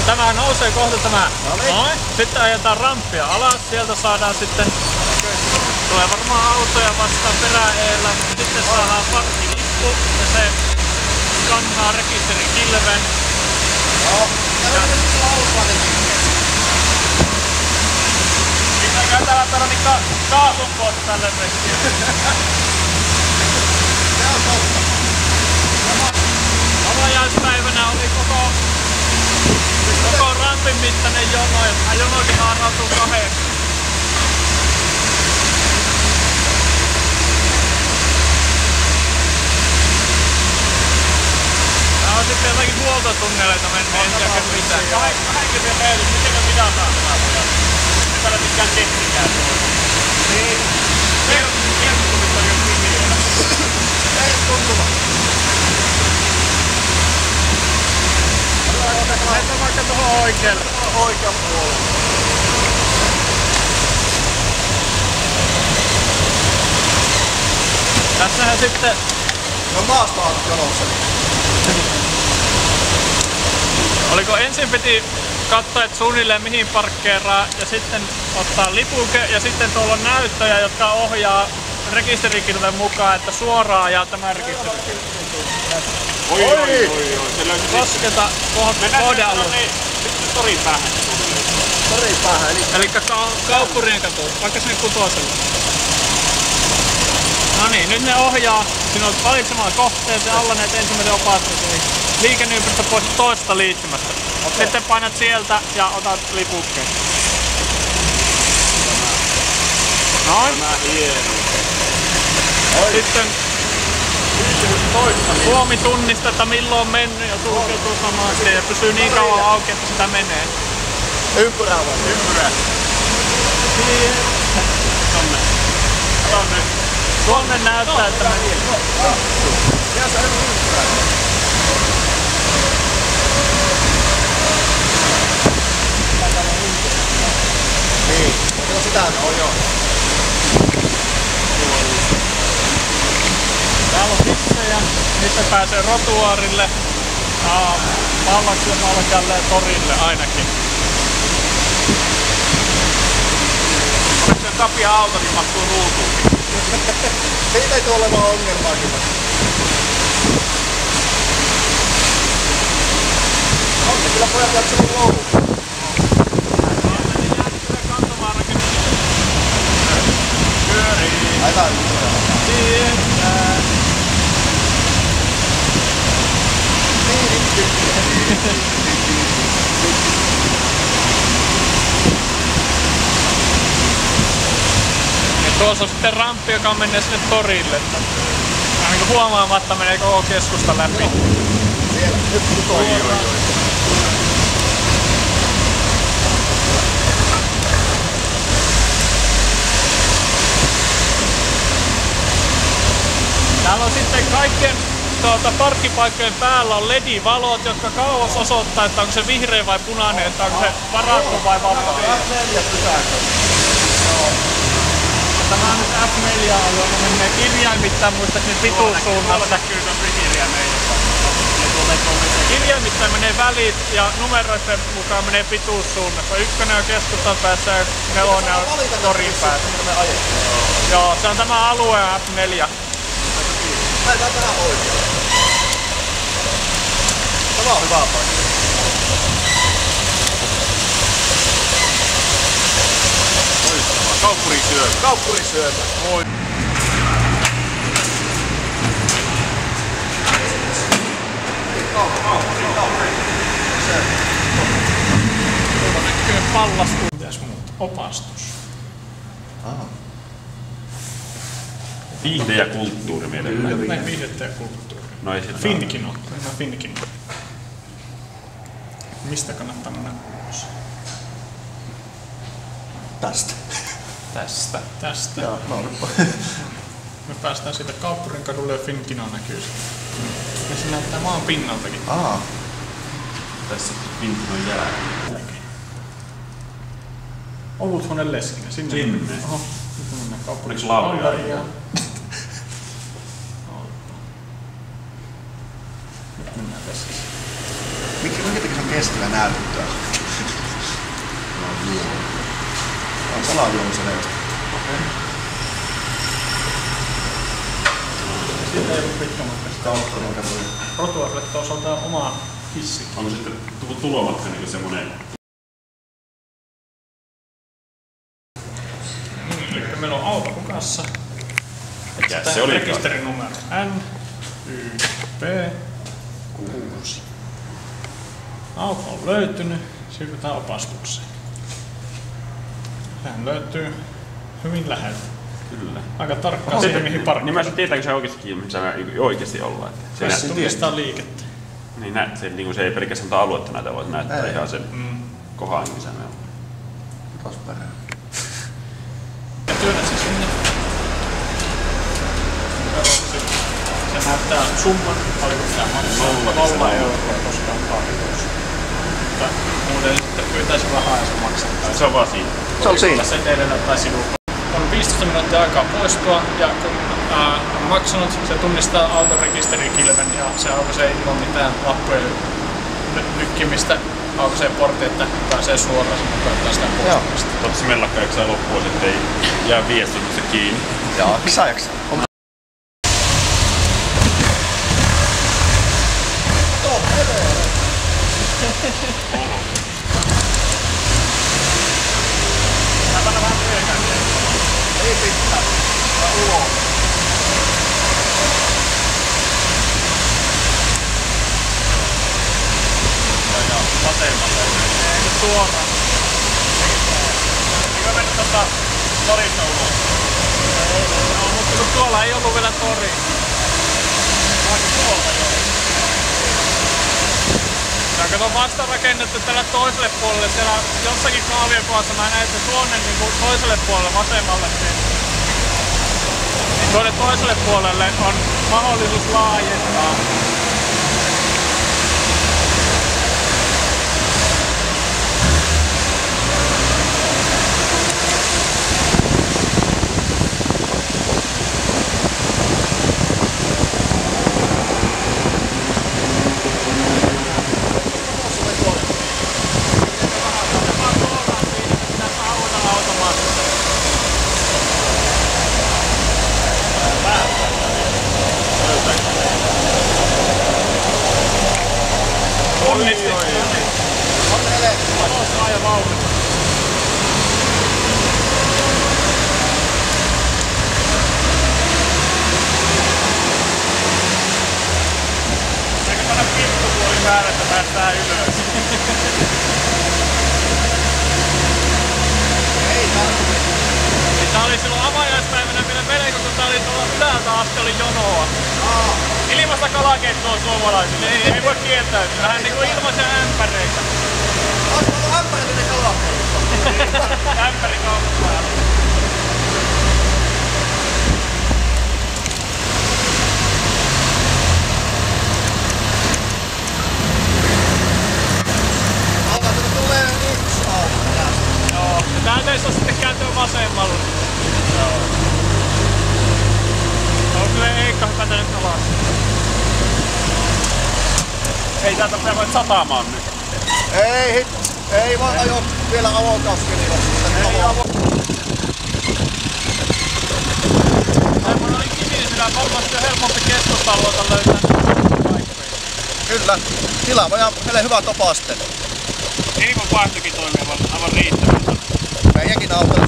Tämä nousee kohta tämä. Noin. Sitten ajetaan ramppia alas. Sieltä saadaan sitten... Tulee varmaan autoja vastaan peräeellä, mutta sitten saadaan parkkilippu ja se skannaa rekisterikilven. Pitää käytää täällä niin kaasun pois tälle rekkiin. Se on totta. Avajaispäivänä oli koko rampin mittainen jono ja tämä jonokin haarautuu kahdeksi. Tää on sitten jotakin huoltotunneleita mennyt ensi jälkeen mitään. 20 meiltä, miten me mitataan tämä pojat? Me täällä mikään kettikään tuolla. Niin. Kerttumista on jo miljoona. Ei tuntuma. Mennään vaikka tuohon oikealle. Oikean puolelle. Tässähän sitten... No maasta on jonossa. Oliko ensin piti katsoa, että suunnilleen mihin parkkeeraa ja sitten ottaa lipuke ja sitten tuolla on näyttöjä, jotka ohjaa rekisterikilven mukaan, että suoraan ja tämä rekisterikilven. Oi. Se löysi kosketa kohdealueella. Sitten torin päähän. Torin päähän, eli Kauppurien katu, vaikka sinne Kutoselle. No niin, nyt ne ohjaa sinut valitsemaan kohteeseen alla näitä ensimmäisen opastuksen. Liikenneympäristö pois toisesta liittymästä. Okay. Sitten painat sieltä ja otat lipukkeen. Noin. Tämä hieno. Sitten Suomi tunnistaa, että milloin on mennyt ja sulkeutuu samaan tien ja pysyy niin kauan auki, että sitä menee. Ympyrää vai? Ympyrää. Tonne. Tonne. Tuonne näyttää, että meni. Ja se on ympyrää. Niin. Onko sitä? No joo. Täällä on hissejä, niistä pääsee rotuaarille, Pallakselle jälleen torille ainakin. Jos on kapia auto, niin mahtuu ruutuun. Siitä ei tule olemaan ongelmaakin. On ne kyllä pojat jaksanut loukkuun. Aivan ja tuossa on sitten ramppi, joka menee sinne torille. Ainakin huomaamatta menee koko keskusta läpi. siellä. Nyt oi. Täällä on sitten kaikkien parkkipaikkojen päällä on LED-valot, jotka kauas osoittaa, että onko se vihreä vai punainen, että onko se varattu vai vapaa. Tämä on nyt F4-alue, kun menee kirjaimittain muistaakseni pituussuunnassa. Kirjaimittain menee välit ja numeroiden mukaan menee pituussuunnassa. Ykkönen on keskustan päässä ja nelonen on torin päässä. Joo, se on tämä alue F4. Lähdetään tähän oikealle. Tämä on hyvä paikka. Loistavaa. Kauppurisyömä. Kauppurisyömä. Oi. Tuolla näkyy pallastuntias muuta. Opastus. Aha. Viihde ja kulttuuri mielellään. Näin viihdettä ja kulttuuri. No ei sitä Finnikin on. Finnikin on. Mistä kannattaa mennä ulos? Tästä. Tästä. Tästä. Joo, no Me päästään siitä Kauppurin kadulle ja Finkino näkyy sitten. Ja se näyttää maan pinnaltakin. Aa. Tässä Finkinon jää. Oluthuoneen leskenä. Sinne. Oho. Nyt mennään Kauppurin. Oliko laulia? Nyt mennään tässä. Minkä takia sä keskellä näyttöä. On salajuomisen edestä. Siitä ei ollut pitkä matka. Rotuarille osaltaan oma hissi. Onko sitten tulomatka niin semmonen? Eli meillä on auto hukassa. Mikä se oli? Rekisterinumero NYP6. Auto on löytynyt. Siirrytään opastukseen. Sehän löytyy hyvin läheltä. Kyllä. Aika tarkkaan siihen, mihin parkkeeraan. Niin mä sanoin, tietääkö se oikeastikin, missä me oikeasti ollaan. Se tunnistaa liikettä. Niin näet, se ei pelkästään aluetta näitä, vaan näyttää ihan sen kohan, missä me ollaan. Tos perään. Ja työnnät se sinne. Se näyttää summan, paljonko pitää maksaa. 0 euroa koskaan paahitoissa. Mutta muuten sitten pyytäisi rahaa ja se maksaa. Se on vaan siinä. Se on siinä. Sen edellä tai sivulla. On 15 minuuttia aikaa poistua ja kun on maksanut, se tunnistaa auton rekisterikilven ja se aukaisee ilman mitään lappujen nykkimistä. Aukaisee portti, että pääsee suoraan sen mukaan sitä poistumista. Toivottavasti mellakka jaksaa loppua, sitten ei jää viestimistä kiinni. Jaksaa. Ei pitää. Ulos. Vasemmalle. Eikö suoraan? Eikö mennä torista ulos? No, mutta kun tuolla ei ollut vielä tori. Vaikka tuolta jo. Tää kato vasta rakennettu tällä toiselle puolelle. Siellä jossakin kaavien kohdassa mä näin, että tuonne niin toiselle puolelle vasemmalle. Niin tuonne toiselle puolelle on mahdollisuus laajentaa. Että päästään ylös. Ei tarvitse. Tää oli silloin avajaispäivänä vielä melko, kun tää oli tuolla ylältä asti oli jonoa. Ilmasta kalakeittoa suomalaisille. Ei voi kieltäytyä. Vähän niinku ilmaisia ämpäreitä. Oletko ollut ämpäreitä ne kalakeittoa? Ämpäri kauppaa. Täältä ei saa sitten kääntyä vasemmalle. Joo. On kyllä Eikka hypätänyt alas. Ei täältä pääse satamaan nyt. Ei vaan ajo vielä avokaskelilla. Semmoinen oli kivisydä, varmasti on helpompi keskustaluota löytää paikkoja. Kyllä. Tilava ja meille hyvä topaste. Ilman vaihtokin toimii aivan riittävästi. Meidänkin autolla